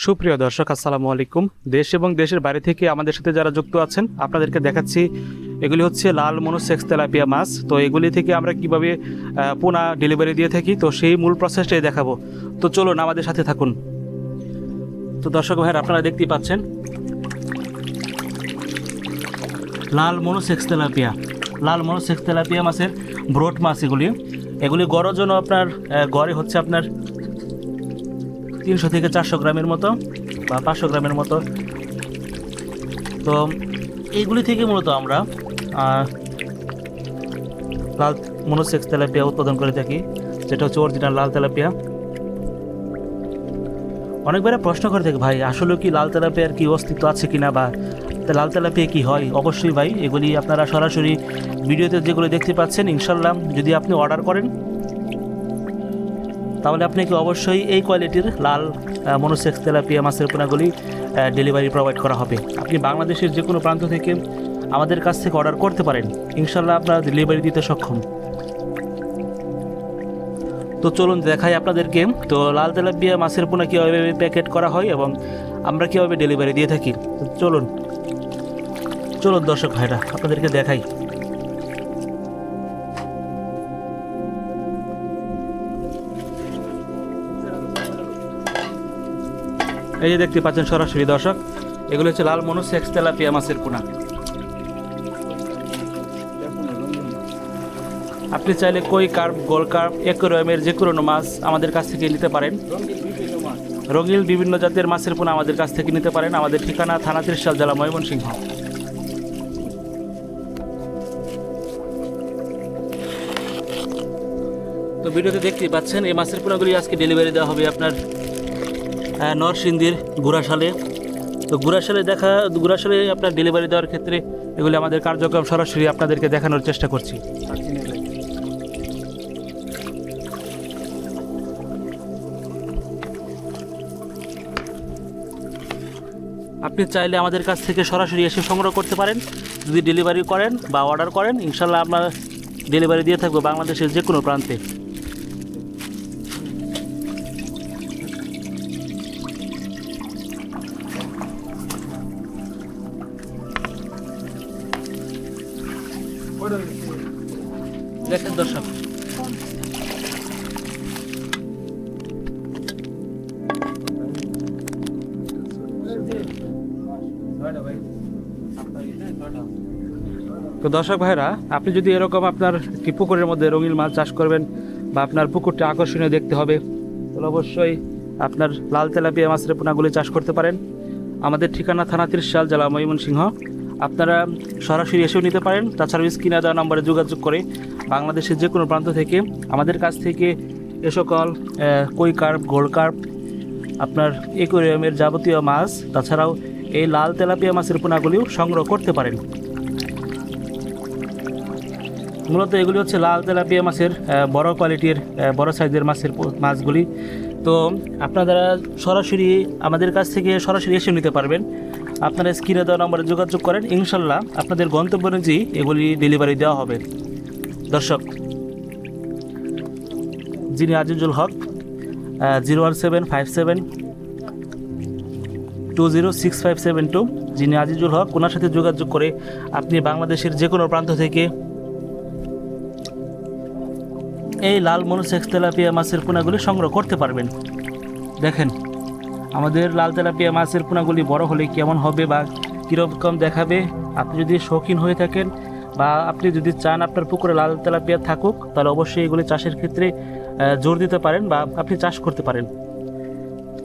সুপ্রিয় দর্শক, আসসালামু আলাইকুম। দেশ এবং দেশের বাইরে থেকে আমাদের সাথে যারা যুক্ত আছেন, আপনাদেরকে দেখাচ্ছি এগুলি হচ্ছে লাল মনোসেক্স তেলাপিয়া মাছ। তো এগুলি থেকে আমরা কিভাবে পোনা ডেলিভারি দিয়ে থাকি, তো সেই মূল প্রসেসটাই দেখাবো। তো চলুন আমাদের সাথে থাকুন। তো দর্শক ভাইয়ের, আপনারা দেখতেই পাচ্ছেন লাল মনোসেক্স তেলাপিয়া মাছের ব্রড মাছ। এগুলি গড়ের জন্য আপনার গড়ে হচ্ছে আপনার 300 থেকে 400 গ্রামের মতো বা 500 গ্রামের মতো। তো এইগুলি থেকে মূলত আমরা লাল মনোসেক্স তেলাপিয়া উৎপাদন করে থাকি, যেটা হচ্ছে অরিজিনাল লাল তেলাপিয়া। অনেকবারে প্রশ্ন করে থাকে, ভাই আসলে কি লাল তেলাপিয়ার কি অস্তিত্ব আছে কিনা, বা লাল তেলাপিয়া কি হয়? অবশ্যই ভাই, এগুলি আপনারা সরাসরি ভিডিওতে যেগুলো দেখতে পাচ্ছেন, ইনশাল্লাহ যদি আপনি অর্ডার করেন তাহলে আপনাকে অবশ্যই এই কোয়ালিটির লাল মনোসেক্স তেলাপিয়া মাছের পোনাগুলি ডেলিভারি প্রোভাইড করা হবে। আপনি বাংলাদেশের যে কোনো প্রান্ত থেকে আমাদের কাছ থেকে অর্ডার করতে পারেন, ইনশাল্লাহ আপনারা ডেলিভারি দিতে সক্ষম। তো চলুন দেখাই আপনাদেরকে তো লাল তেলাপিয়া মাছের পোনা কীভাবে প্যাকেট করা হয় এবং আমরা কীভাবে ডেলিভারি দিয়ে থাকি। তো চলুন দর্শক ভাইরা, আপনাদেরকে দেখাই। এই যে দেখতে পাচ্ছেন সরাসরি দর্শক, এগুলো হচ্ছে লাল মনোসেক্স তেলাপিয়া মাছের পোনা। আপনি চাইলে কই কার্প, গোল কার্প, অ্যাকোয়ারিয়ামের যে কোনো মাছ আমাদের কাছ থেকে নিতে পারেন। রঙিন বিভিন্ন জাতের মাছের পোনা আমাদের কাছ থেকে নিতে পারেন। আমাদের ঠিকানা থানা ত্রিশাল, জেলা ময়মনসিংহ। তো ভিডিওতে দেখতেই পাচ্ছেন এই মাছের পোনাগুলি আজকে ডেলিভারি দেওয়া হবে আপনার নরসিংদীর গুড়াশালে। তো গুড়াশালে আপনার ডেলিভারি দেওয়ার ক্ষেত্রে এগুলি আমাদের কার্যক্রম সরাসরি আপনাদেরকে দেখানোর চেষ্টা করছি। আপনি চাইলে আমাদের কাছ থেকে সরাসরি এসে সংগ্রহ করতে পারেন। যদি ডেলিভারি করেন বা অর্ডার করেন, ইনশাল্লাহ আমরা ডেলিভারি দিয়ে থাকবো বাংলাদেশের যে কোনো প্রান্তে। দেখেন দর্শক, তো দর্শক ভাইরা, আপনি যদি এরকম আপনার কি পুকুরের মধ্যে রঙিন মাছ চাষ করবেন বা আপনার পুকুরটা আকর্ষণীয় দেখতে হবে, তাহলে অবশ্যই আপনার লাল তেলাপিয়া মাছের পোনাগুলি চাষ করতে পারেন। আমাদের ঠিকানা থানা ত্রিশাল, জেলা ময়মনসিংহ। আপনারা সরাসরি এসেও নিতে পারেন। তাছাড়াও স্ক্রিনে দেওয়া নম্বরে যোগাযোগ করে বাংলাদেশের যে কোনো প্রান্ত থেকে আমাদের কাছ থেকে এ সকল কই কার্প, গোল্ড কার্প, আপনার অ্যাকোয়ারিয়ামের যাবতীয় মাছ, তাছাড়াও এই লাল তেলাপিয়া মাছের পোনাগুলিও সংগ্রহ করতে পারেন। মূলত এগুলি হচ্ছে লাল তেলাপিয়া মাছের বড় কোয়ালিটির, বড় সাইজের মাছগুলি। তো আপনারা সরাসরি আমাদের কাছ থেকে সরাসরি এসে নিতে পারবেন। আপনারা স্ক্রিনে দেওয়া নম্বরে যোগাযোগ করেন, ইনশাল্লাহ আপনাদের গন্তব্য অনুযায়ী এগুলি ডেলিভারি দেওয়া হবে। দর্শক, যিনি আজিজুল হক, 01757206572, যিনি আজিজুল হক, ওনার সাথে যোগাযোগ করে আপনি বাংলাদেশের যে কোনো প্রান্ত থেকে এই লাল মনোসেক্স তেলাপিয়া মাছের পোনাগুলি সংগ্রহ করতে পারবেন। দেখেন আমাদের লাল তেলাপিয়া মাছের পোনাগুলি বড় হলে কেমন হবে বা কীরকম দেখাবে। আপনি যদি শৌখিন হয়ে থাকেন বা আপনি যদি চান আপনার পুকুরে লাল তেলাপিয়া থাকুক, তাহলে অবশ্যই এগুলি চাষের ক্ষেত্রে জোর দিতে পারেন বা আপনি চাষ করতে পারেন।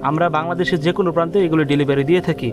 আমরা বাংলাদেশের যে কোনো প্রান্তে এগুলি ডেলিভারি দিয়ে থাকি।